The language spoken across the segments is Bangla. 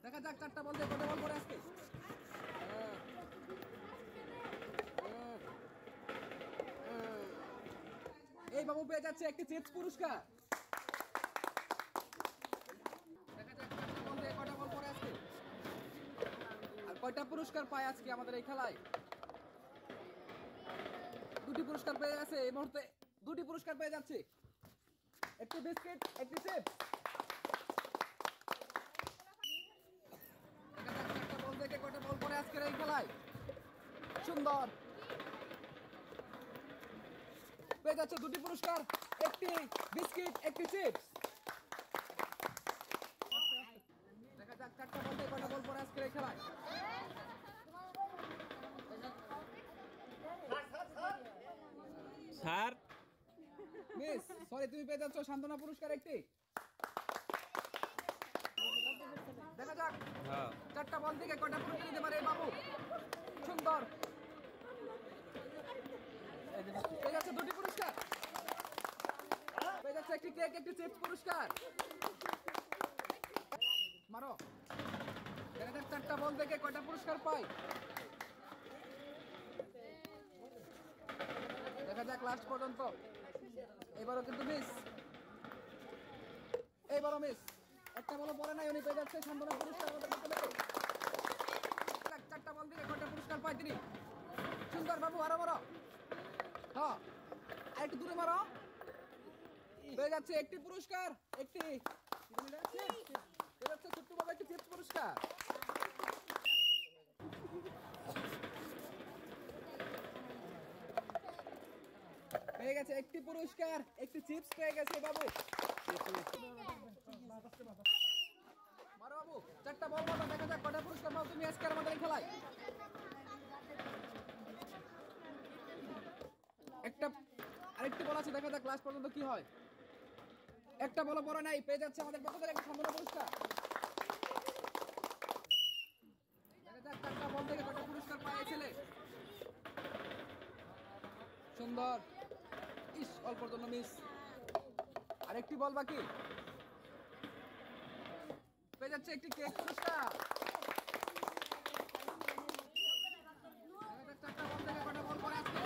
দেখা যাক চারটা বল দিয়ে কত বল করে আজকে। এই বাবু পেয়ে যাচ্ছে একটি চিপস পুরস্কার। দেখা যাক চারটা বল দিয়ে কটা বল করে আজকে, আর কয়টা পুরস্কার পায় আজকে আমাদের এই খেলায়। দুটি পুরস্কার পেয়ে গেছে এই মুহূর্তে, দুটি পুরস্কার পেয়ে যাচ্ছে, একটি বিস্কিট একটি চিপস। দেখা যাক চারটা বল থেকে কটা বল করে আজকের এই খেলায়। সুন্দর, পেয়ে যাচ্ছে দুটি পুরস্কার, একটি বিস্কিট একটি চিপস। দেখা যাক চারটা বল থেকে কটা বল করে আজকের এই খেলায়। স্যার মিস সরি, তুমি পেয়ে যাচ্ছ সান্ত্বনা পুরস্কার একটি। দেখা যাক চারটা বল থেকে কটা পুরস্কার দিতে পারে এই বাবু। সুন্দর, পেয়ে যাচ্ছে দুটি পুরস্কার, পেয়ে যাচ্ছে একটি কেক একটি চিপস পুরস্কার। মারো, দেখা যাক চারটা বল থেকে কয়টা পুরস্কার পাই। দেখা যাক লাস্ট পর্যন্ত। এবারও কিন্তু মিস, এইবারও মিস, একটা বল পরে নাই, উনি পেয়ে যাচ্ছে সান্ত্বনা পুরস্কার। চারটা বল থেকে কয়টা পুরস্কার পায় তিনি। সুন্দর বাবু, আরো মারো, হ্যাঁ আর একটু দূরে মারো। পেয়ে যাচ্ছে একটি পুরস্কার, একটি পেয়ে যাচ্ছে ছোট্ট বাবু একটি চিপস পুরস্কার। পেয়ে গেছে একটি পুরস্কার, একটি চিপস পেয়ে গেছে বাবু। মারো বাবু, চারটা বল মারো, দেখা যাক কটা পুরস্কার পাও তুমি আজকে আমাদের এই খেলায়। একটা আরেকটি বল আছে, দেখা যাক লাস্ট পর্যন্ত কি হয়। একটা বল পরে নাই, পেয়ে যাচ্ছে আমাদের পক্ষ থেকে একটা সান্ত্বনা পুরস্কার। দেখা যাক চারটা বল থেকে কটা পুরস্কার পায় ছেলে। সুন্দর, ইস অল্পর জন্য মিস, আরেকটি বল বাকি। পেয়ে যাচ্ছে একটি কেক পুরস্কার। চারটা বল থেকে কটা বল করে আজকে।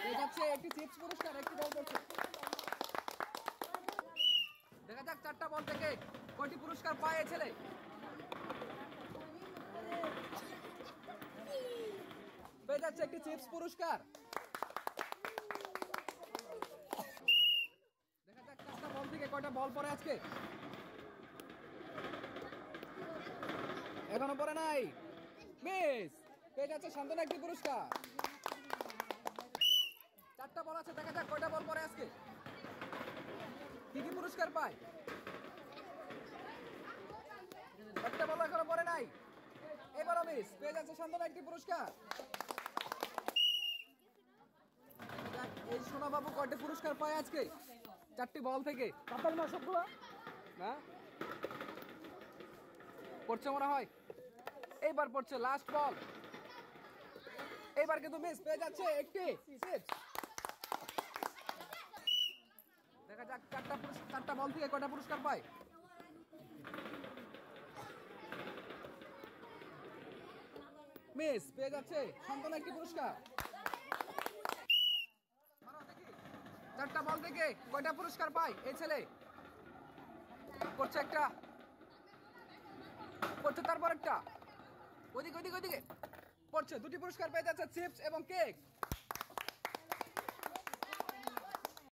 পেয়ে যাচ্ছে একটি চিপস পুরস্কার, একটি বল করছে। দেখা যাক চারটা বল থেকে কয়টি পুরস্কার পায় ছেলে। পেয়ে যাচ্ছে একটি চিপস পুরস্কার। দেখা যাক চারটা বল থেকে কয়টা বল পরে আজকে। এখনো পরে নাই, মিস, পেয়ে যাচ্ছে সান্ত্বনা একটি পুরস্কার। চারটা বল আছে, দেখা যাক কয়টা বল পরে আজকে, কি কি পুরস্কার পায়। একটা বল এখনো পরে নাই, এবারও মিস, পেয়ে যাচ্ছে সান্ত্বনা একটি পুরস্কার। এই সোনা বাবু কয়টি পুরস্কার পায় আজকে চারটি বল থেকে। সবগুলো না পড়ছে মনে হয়, এইবার পড়ছে লাস্ট বল, এইবার কিন্তু মিস, পেয়ে যাচ্ছে একটি চিপস। দেখা যাক চারটা বল থেকে কয়টা পুরস্কার পায়। মিস, পেয়ে যাচ্ছে সান্ত্বনা একটি পুরস্কার। চারটা বল থেকে কয়টা পুরস্কার পায় এই ছেলে। করছে একটা, করছে তারপর একটা, ওইদিকে ওইদিকে ওইদিকে পড়ছে, দুটি পুরস্কার পেয়ে যাচ্ছে চিপস এবং কেক।